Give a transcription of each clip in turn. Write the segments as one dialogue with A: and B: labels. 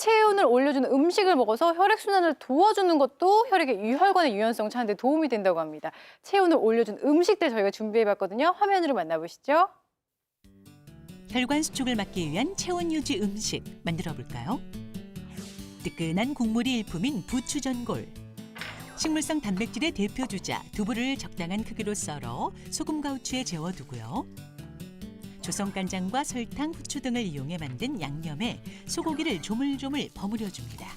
A: 체온을 올려주는 음식을 먹어서 혈액순환을 도와주는 것도 혈액의 혈관의 유연성 찾는 데 도움이 된다고 합니다. 체온을 올려준 음식들 저희가 준비해봤거든요. 화면으로 만나보시죠.
B: 혈관 수축을 막기 위한 체온 유지 음식 만들어 볼까요? 뜨끈한 국물이 일품인 부추전골. 식물성 단백질의 대표 주자 두부를 적당한 크기로 썰어 소금과 후추에 재워두고요. 조성간장과 설탕, 후추 등을 이용해 만든 양념에 소고기를 조물조물 버무려줍니다.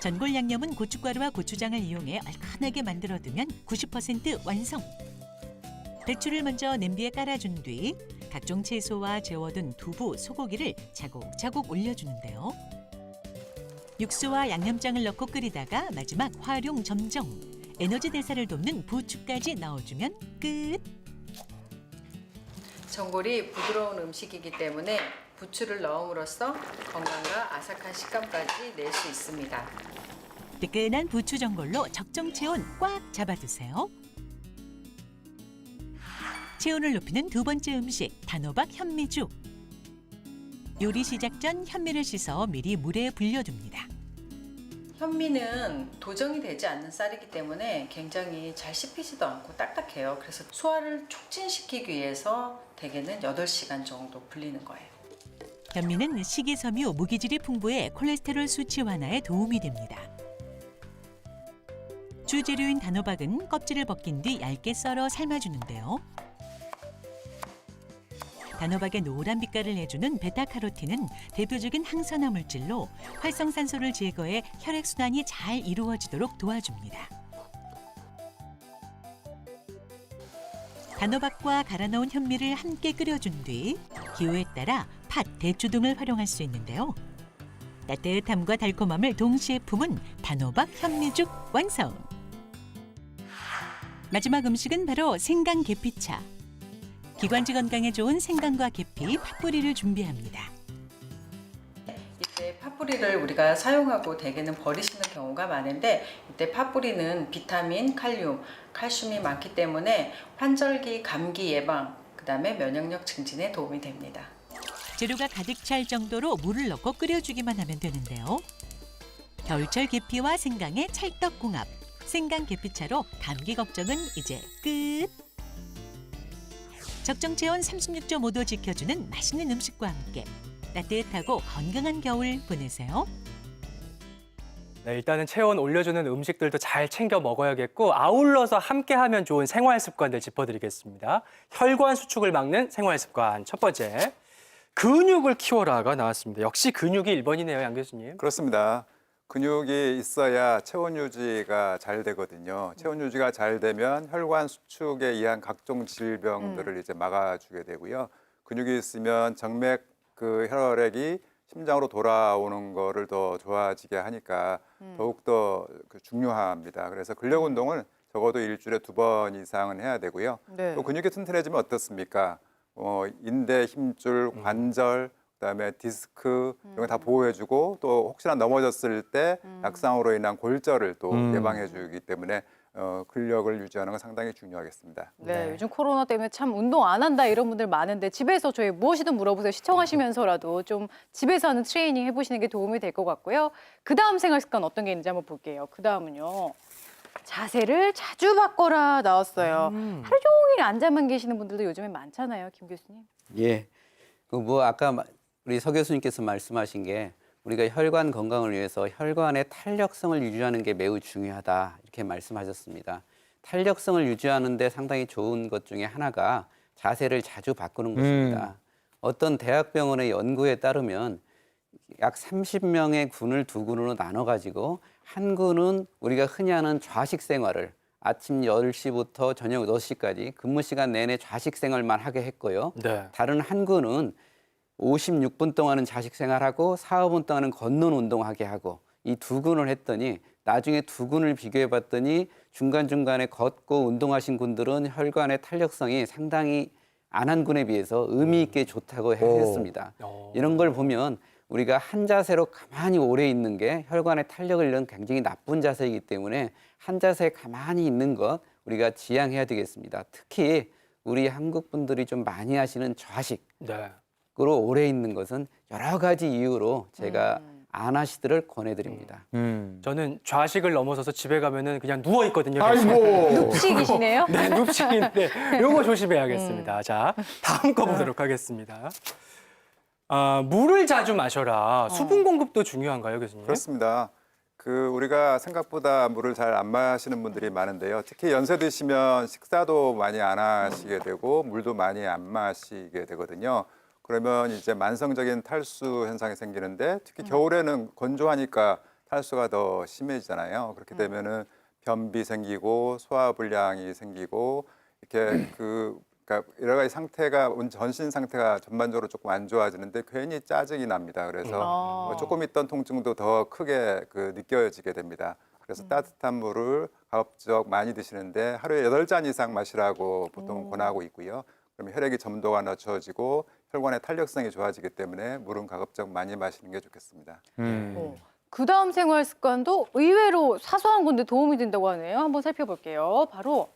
B: 전골 양념은 고춧가루와 고추장을 이용해 얼큰하게 만들어두면 90% 완성! 배추를 먼저 냄비에 깔아준 뒤 각종 채소와 재워둔 두부, 소고기를 차곡차곡 올려주는데요. 육수와 양념장을 넣고 끓이다가 마지막 활용 점정, 에너지 대사를 돕는 부추까지 넣어주면 끝!
C: 전골이 부드러운 음식이기 때문에 부추를 넣음으로써 건강과 아삭한 식감까지 낼 수 있습니다.
B: 뜨끈한 부추 전골로 적정 체온 꽉 잡아두세요. 체온을 높이는 두 번째 음식, 단호박 현미죽. 요리 시작 전 현미를 씻어 미리 물에 불려둡니다.
C: 현미는 도정이 되지 않는 쌀이기 때문에 굉장히 잘 씹히지도 않고 딱딱해요. 그래서 소화를 촉진시키기 위해서 대개는 8시간 정도 불리는 거예요.
B: 현미는 식이섬유, 무기질이 풍부해 콜레스테롤 수치 완화에 도움이 됩니다. 주재료인 단호박은 껍질을 벗긴 뒤 얇게 썰어 삶아주는데요. 단호박의 노란 빛깔을 내주는 베타카로틴은 대표적인 항산화 물질로 활성산소를 제거해 혈액순환이 잘 이루어지도록 도와줍니다. 단호박과 갈아 넣은 현미를 함께 끓여준 뒤 기호에 따라 팥, 대추 등을 활용할 수 있는데요. 따뜻함과 달콤함을 동시에 품은 단호박 현미죽 완성! 마지막 음식은 바로 생강 계피차. 기관지 건강에 좋은 생강과 계피, 팥뿌리를 준비합니다.
C: 이때 팥뿌리를 우리가 사용하고 대개는 버리시는 경우가 많은데 이때 팥뿌리는 비타민, 칼슘이 많기 때문에 환절기 감기 예방, 그다음에 면역력 증진에 도움이 됩니다.
B: 재료가 가득 찰 정도로 물을 넣고 끓여주기만 하면 되는데요. 겨울철 계피와 생강의 찰떡궁합. 생강 계피차로 감기 걱정은 이제 끝! 적정 체온 36.5도 지켜주는 맛있는 음식과 함께 따뜻하고 건강한 겨울 보내세요.
D: 네, 일단은 체온 올려주는 음식들도 잘 챙겨 먹어야겠고 아울러서 함께하면 좋은 생활 습관들 짚어드리겠습니다. 혈관 수축을 막는 생활 습관 첫 번째, 근육을 키워라가 나왔습니다. 역시 근육이 1번이네요, 양 교수님.
E: 그렇습니다. 근육이 있어야 체온 유지가 잘 되거든요. 체온 유지가 잘 되면 혈관 수축에 의한 각종 질병들을 이제 막아주게 되고요. 근육이 있으면 정맥 혈액이 심장으로 돌아오는 거를 더 좋아지게 하니까 더욱더 중요합니다. 그래서 근력 운동을 적어도 일주일에 2번 이상은 해야 되고요.
A: 네.
E: 또 근육이 튼튼해지면 어떻습니까? 인대, 힘줄, 관절, 그다음에 디스크 이런 거 다 보호해주고 또 혹시나 넘어졌을 때 낙상으로 인한 골절을 또 예방해주기 때문에 근력을 유지하는 건 상당히 중요하겠습니다.
A: 네,
D: 네.
A: 요즘 코로나 때문에 참 운동 안 한다 이런 분들 많은데 집에서 저희 무엇이든 물어보세요. 시청하시면서라도 좀 집에서 하는 트레이닝 해보시는 게 도움이 될 것 같고요. 그 다음 생활 습관 어떤 게 있는지 한번 볼게요. 그 다음은요. 자세를 자주 바꿔라 나왔어요. 하루 종일 앉아만 계시는 분들도 요즘에 많잖아요, 김 교수님.
F: 예. 아까 우리 서 교수님께서 말씀하신 게 우리가 혈관 건강을 위해서 혈관의 탄력성을 유지하는 게 매우 중요하다 이렇게 말씀하셨습니다. 탄력성을 유지하는 데 상당히 좋은 것 중에 하나가 자세를 자주 바꾸는 것입니다. 어떤 대학병원의 연구에 따르면 약 30명의 군을 두 군으로 나눠가지고 한 군은 우리가 흔히 하는 좌식 생활을 아침 10시부터 저녁 6시까지 근무 시간 내내 좌식 생활만 하게 했고요.
D: 네.
F: 다른 한 군은 56분 동안은 좌식 생활하고 4, 5분 동안은 걷는 운동하게 하고 이 두 군을 했더니 나중에 두 군을 비교해 봤더니 중간중간에 걷고 운동하신 군들은 혈관의 탄력성이 상당히 안 한 군에 비해서 의미 있게 좋다고 했습니다. 이런 걸 보면 우리가 한 자세로 가만히 오래 있는 게 혈관의 탄력을 잃는 굉장히 나쁜 자세이기 때문에 한 자세에 가만히 있는 것 우리가 지향해야 되겠습니다. 특히 우리 한국 분들이 좀 많이 하시는 좌식.
D: 네.
F: 으로 오래 있는 것은 여러 가지 이유로 제가 안 하시도록 권해드립니다.
D: 저는 좌식을 넘어서서 집에 가면은 그냥 누워 있거든요.
G: 아이고.
A: 묵식이시네요.
D: 네, 눕식인데 요거 조심해야겠습니다. 자, 다음 거 보도록 하겠습니다. 물을 자주 마셔라. 수분 공급도 중요한가요, 교수님?
E: 그렇습니다. 우리가 생각보다 물을 잘 안 마시는 분들이 많은데요. 특히 연세 드시면 식사도 많이 안 하시게 되고 물도 많이 안 마시게 되거든요. 그러면 이제 만성적인 탈수 현상이 생기는데 특히 겨울에는 건조하니까 탈수가 더 심해지잖아요. 그렇게 되면은 변비 생기고 소화불량이 생기고 이렇게 그러니까 여러 가지 상태가 전신 상태가 전반적으로 조금 안 좋아지는데 괜히 짜증이 납니다. 그래서 조금 있던 통증도 더 크게 느껴지게 됩니다. 그래서 따뜻한 물을 가급적 많이 드시는데 하루에 8잔 이상 마시라고 보통 권하고 있고요. 그러면 혈액의 점도가 낮춰지고 혈관의 탄력성이 좋아지기 때문에 물은 가급적 많이 마시는 게 좋겠습니다.
A: 그 다음 생활 습관도 의외로 사소한 건데 도움이 된다고 하네요. 한번 살펴볼게요. 바로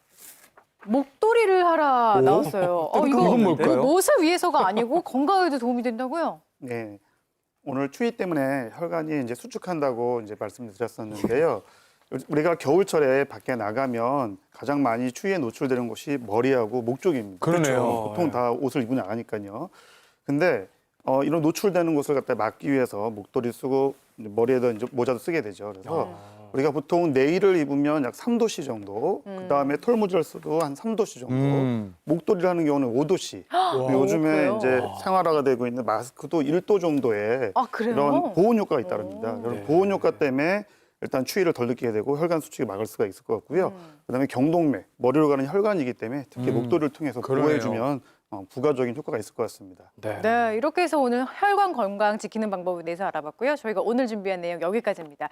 A: 목도리를 하라 나왔어요.
G: 이건 뭘까요?
A: 무엇을 위해서가 아니고 건강에도 도움이 된다고요?
G: 네. 오늘 추위 때문에 혈관이 이제 수축한다고 이제 말씀드렸었는데요. 우리가 겨울철에 밖에 나가면 가장 많이 추위에 노출되는 곳이 머리하고 목 쪽입니다.
D: 그러네요.
G: 보통 다 옷을 입고 나가니까요. 근데 이런 노출되는 곳을 갖다 막기 위해서 목도리 쓰고 이제 머리에다 이제 모자도 쓰게 되죠. 그래서 우리가 보통 네일을 입으면 약 3도씨 정도, 그다음에 털무절수도 한 3도씨 정도, 목도리를 하는 경우는 5도씨. 요즘에
A: 그래요?
G: 이제 생활화가 되고 있는 마스크도 1도 정도의
A: 아, 그래요?
G: 이런 보온 효과가 있다릅니다. 이런 보온 효과 때문에 일단 추위를 덜 느끼게 되고 혈관 수축이 막을 수가 있을 것 같고요. 그다음에 경동맥, 머리로 가는 혈관이기 때문에 특히 목도리를 통해서
D: 그러네요.
G: 보호해주면 부가적인 효과가 있을 것 같습니다.
A: 네, 이렇게 해서 오늘 혈관 건강 지키는 방법에 대해서 알아봤고요. 저희가 오늘 준비한 내용 여기까지입니다.